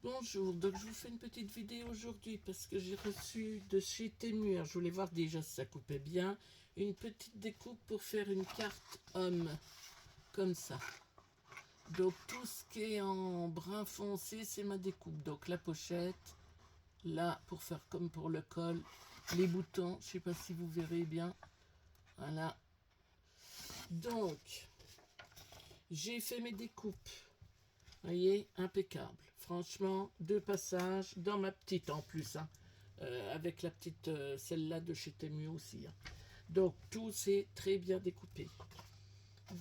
Bonjour, donc je vous fais une petite vidéo aujourd'hui parce que j'ai reçu de chez Temu, alors je voulais voir déjà si ça coupait bien, une petite découpe pour faire une carte homme, comme ça. Donc tout ce qui est en brun foncé, c'est ma découpe. Donc la pochette, là pour faire comme pour le col, les boutons, je sais pas si vous verrez bien, voilà. Donc, j'ai fait mes découpes. Vous voyez, impeccable. Franchement, 2 passages dans ma petite en plus, hein, avec la petite, celle-là de chez Temu aussi. Hein. Donc, tout c'est très bien découpé.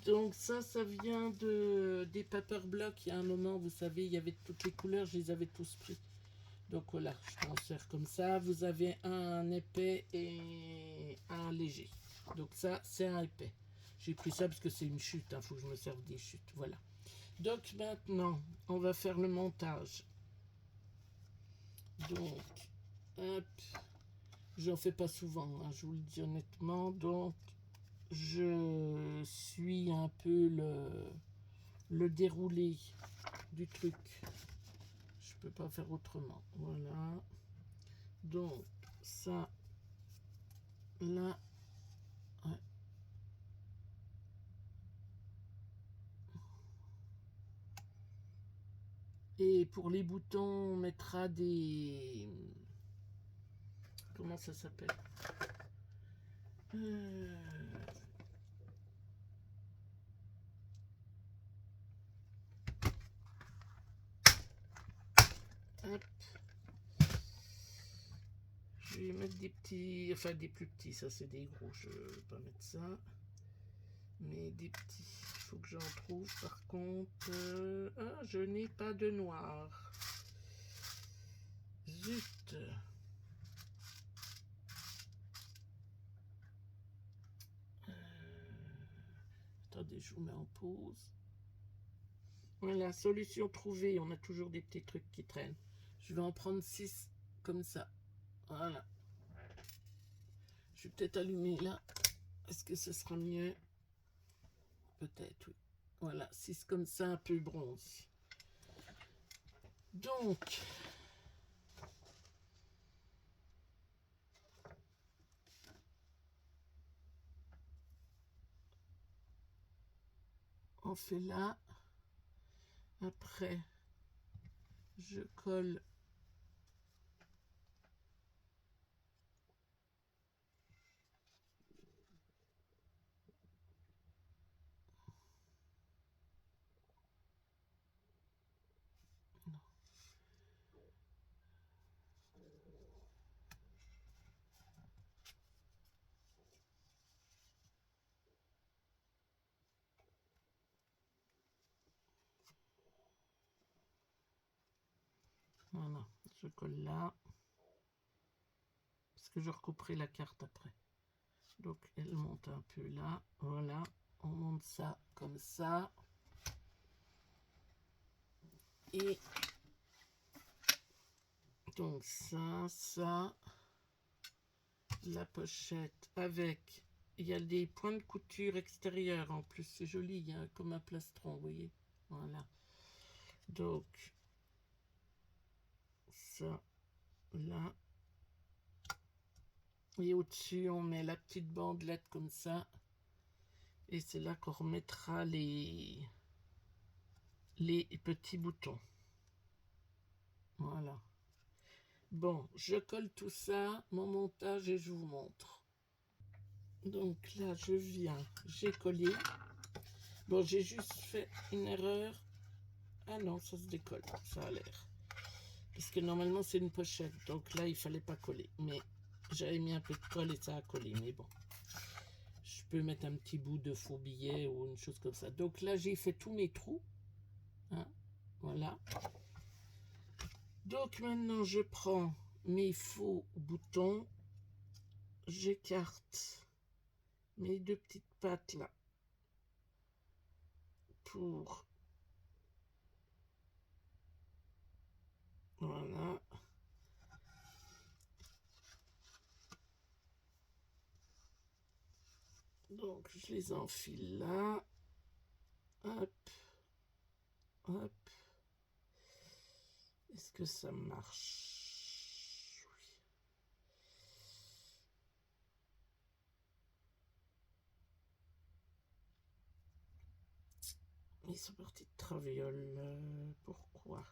Donc ça vient des paper blocks. Il y a un moment, vous savez, il y avait toutes les couleurs, je les avais tous pris. Donc voilà, je transfère comme ça. Vous avez un épais et un léger. Donc ça, c'est un épais. J'ai pris ça parce que c'est une chute, il faut que je me serve des chutes, voilà. Donc maintenant, on va faire le montage. Donc, hop, j'en fais pas souvent, hein, je vous le dis honnêtement. Donc, je suis un peu le déroulé du truc. Je peux pas faire autrement. Voilà. Donc, ça, là, ouais. Et pour les boutons, on mettra des... Comment ça s'appelle hop. Je vais mettre des petits, enfin des plus petits, ça c'est des gros, je ne vais pas mettre ça. Mais des petits, il faut que j'en trouve par contre. Ah, je n'ai pas de noir. Zut. Attendez, je vous mets en pause. Voilà, solution trouvée, on a toujours des petits trucs qui traînent. Je vais en prendre 6 comme ça. Voilà. Je vais peut-être allumer là. Est-ce que ce sera mieux? Peut-être, oui. Voilà, 6 comme ça, un peu bronze. Donc, on fait là. Après, je colle. Voilà, je colle là. Parce que je recouperai la carte après. Donc elle monte un peu là. Voilà, on monte ça comme ça. Et donc ça, la pochette avec, il y a des points de couture extérieurs en plus, c'est joli, il y a comme un plastron, vous voyez, voilà. Donc ça, là, et au-dessus on met la petite bandelette comme ça, et c'est là qu'on remettra les petits boutons. Voilà. Bon, je colle tout ça, mon montage, et je vous montre. Donc là, je viens, j'ai collé. Bon, j'ai juste fait une erreur. Ah non, ça se décolle, ça a l'air. Parce que normalement, c'est une pochette. Donc là, il fallait pas coller. Mais j'avais mis un peu de colle et ça a collé. Mais bon, je peux mettre un petit bout de faux billet ou une chose comme ça. Donc là, j'ai fait tous mes trous. Hein, voilà. Donc maintenant, je prends mes faux boutons. J'écarte mes 2 petites pattes là pour, voilà, donc je les enfile là, hop, hop, Est-ce que ça marche? Oui. Ils sont partis de Traviole. Pourquoi?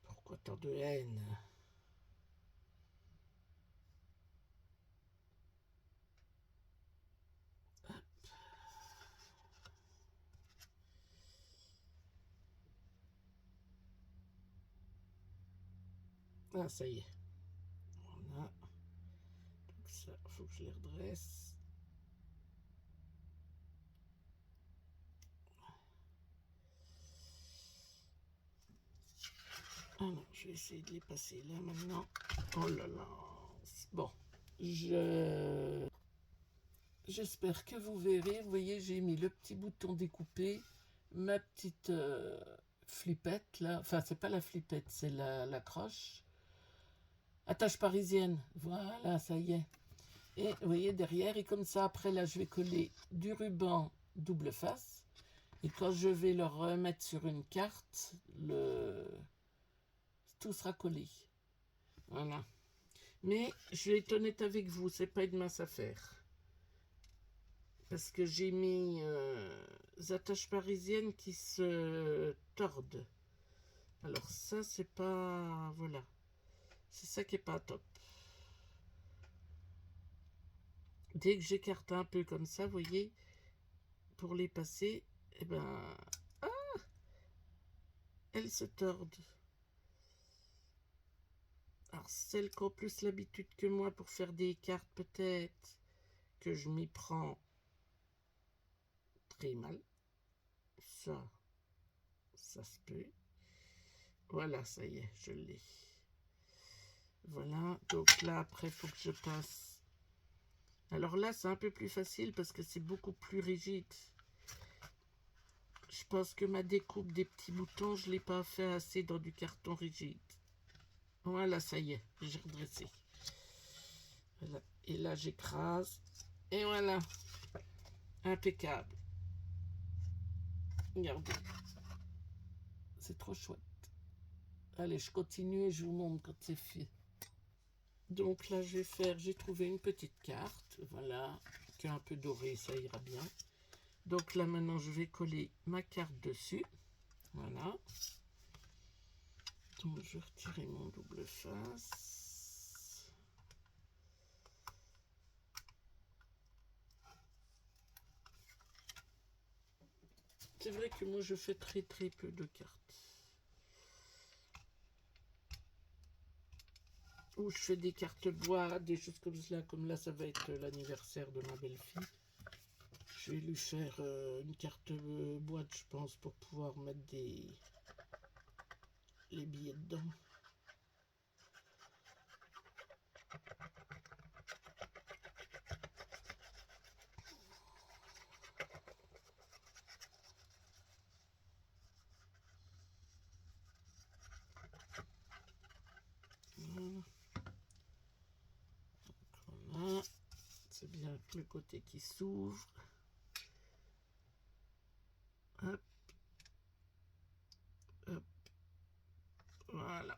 Pourquoi tant de haine? Ah, ça y est. Voilà. Donc ça, faut que je les redresse. Ah non, je vais essayer de les passer là maintenant. Oh là là. Bon, j'espère que vous verrez. Vous voyez, j'ai mis le petit bouton découpé, ma petite flippette là. Enfin, c'est pas la flippette, c'est la croche. Attache parisienne. Voilà, ça y est. Et vous voyez derrière, et comme ça, après là, je vais coller du ruban double face. Et quand je vais le remettre sur une carte, tout sera collé. Voilà. Mais je vais être honnête avec vous, c'est pas une mince affaire. Parce que j'ai mis des attaches parisiennes qui se tordent. Alors ça, c'est pas... Voilà. C'est ça qui est pas top. Dès que j'écarte un peu comme ça, vous voyez, pour les passer, eh ben... Ah, elles se tordent. Alors celles qui ont plus l'habitude que moi pour faire des cartes, peut-être que je m'y prends très mal. Ça se peut. Voilà, ça y est, je l'ai. Voilà, donc là, après, il faut que je passe. Alors là, c'est un peu plus facile parce que c'est beaucoup plus rigide. Je pense que ma découpe des petits boutons, je ne l'ai pas fait assez dans du carton rigide. Voilà, ça y est, j'ai redressé. Voilà. Et là, j'écrase. Et voilà, impeccable. Regardez, c'est trop chouette. Allez, je continue et je vous montre quand c'est fait. Donc là, j'ai trouvé une petite carte, voilà, qui est un peu dorée, ça ira bien. Donc là, maintenant, je vais coller ma carte dessus. Voilà. Donc, je vais retirer mon double face. C'est vrai que moi, je fais très très peu de cartes. Ou je fais des cartes bois, des choses comme cela. Comme là, ça va être l'anniversaire de ma belle-fille. Je vais lui faire une carte boîte, je pense, pour pouvoir mettre les billets dedans. Voilà. C'est bien le côté qui s'ouvre. Hop. Hop. Voilà.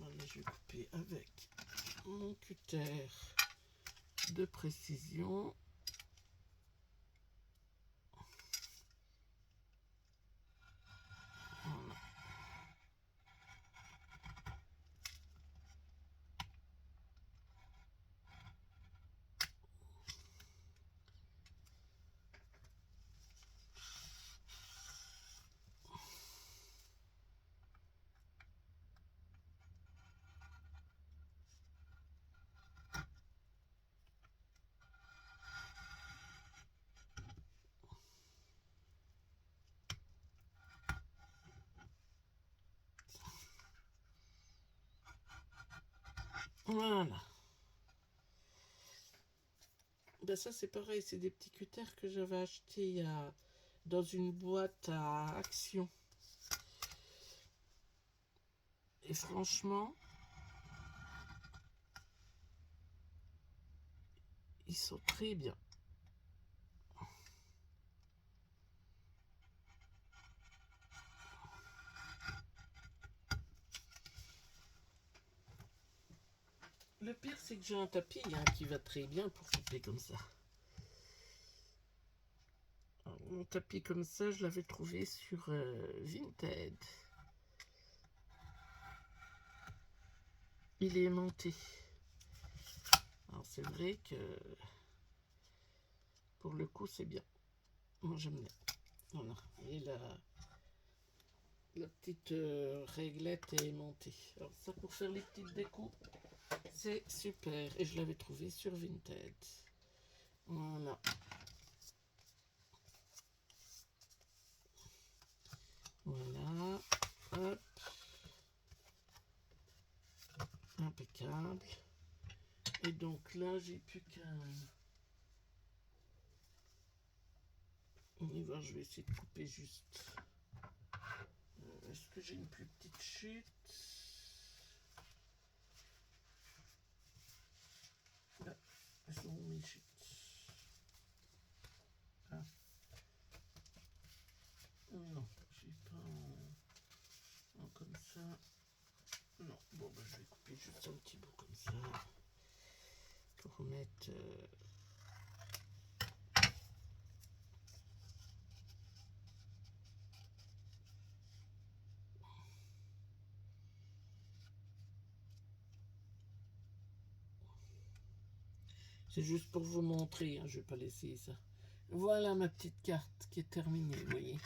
Maintenant, je vais couper avec mon cutter de précision. Voilà. Voilà. Ben ça c'est pareil, c'est des petits cutters que j'avais achetés dans une boîte à Action. Et franchement, ils sont très bien. Le pire, c'est que j'ai un tapis qui va très bien pour couper comme ça. Alors, mon tapis comme ça, je l'avais trouvé sur Vinted. Il est aimanté. Alors c'est vrai que pour le coup, c'est bien. Moi, j'aime bien. Voilà. Et la petite réglette est aimantée. Alors ça, pour faire les petites découpes, c'est super. Et je l'avais trouvé sur Vinted. Voilà. Voilà. Hop. Impeccable. Et donc là, j'ai plus qu'à... On y va, je vais essayer de couper juste. Est-ce que j'ai une plus petite chute? Là, elles sont où mes chutes? Ah. Non, j'ai pas comme ça. Non, bon, bah, je vais couper juste un petit bout comme ça. Pour remettre... C'est juste pour vous montrer, hein, je vais pas laisser ça. Voilà ma petite carte qui est terminée, vous voyez.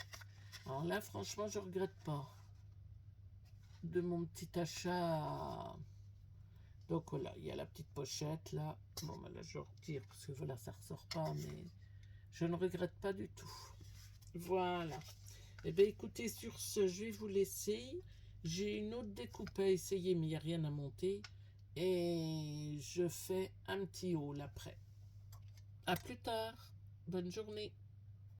Alors là, franchement, je regrette pas de mon petit achat. Donc voilà, il y a la petite pochette là. Bon, bah là, je retire parce que voilà, ça ressort pas, mais je ne regrette pas du tout. Voilà. Eh bien, écoutez, sur ce, je vais vous laisser. J'ai une autre découpe à essayer, mais il n'y a rien à monter. Et je fais un petit haul après. À plus tard. Bonne journée.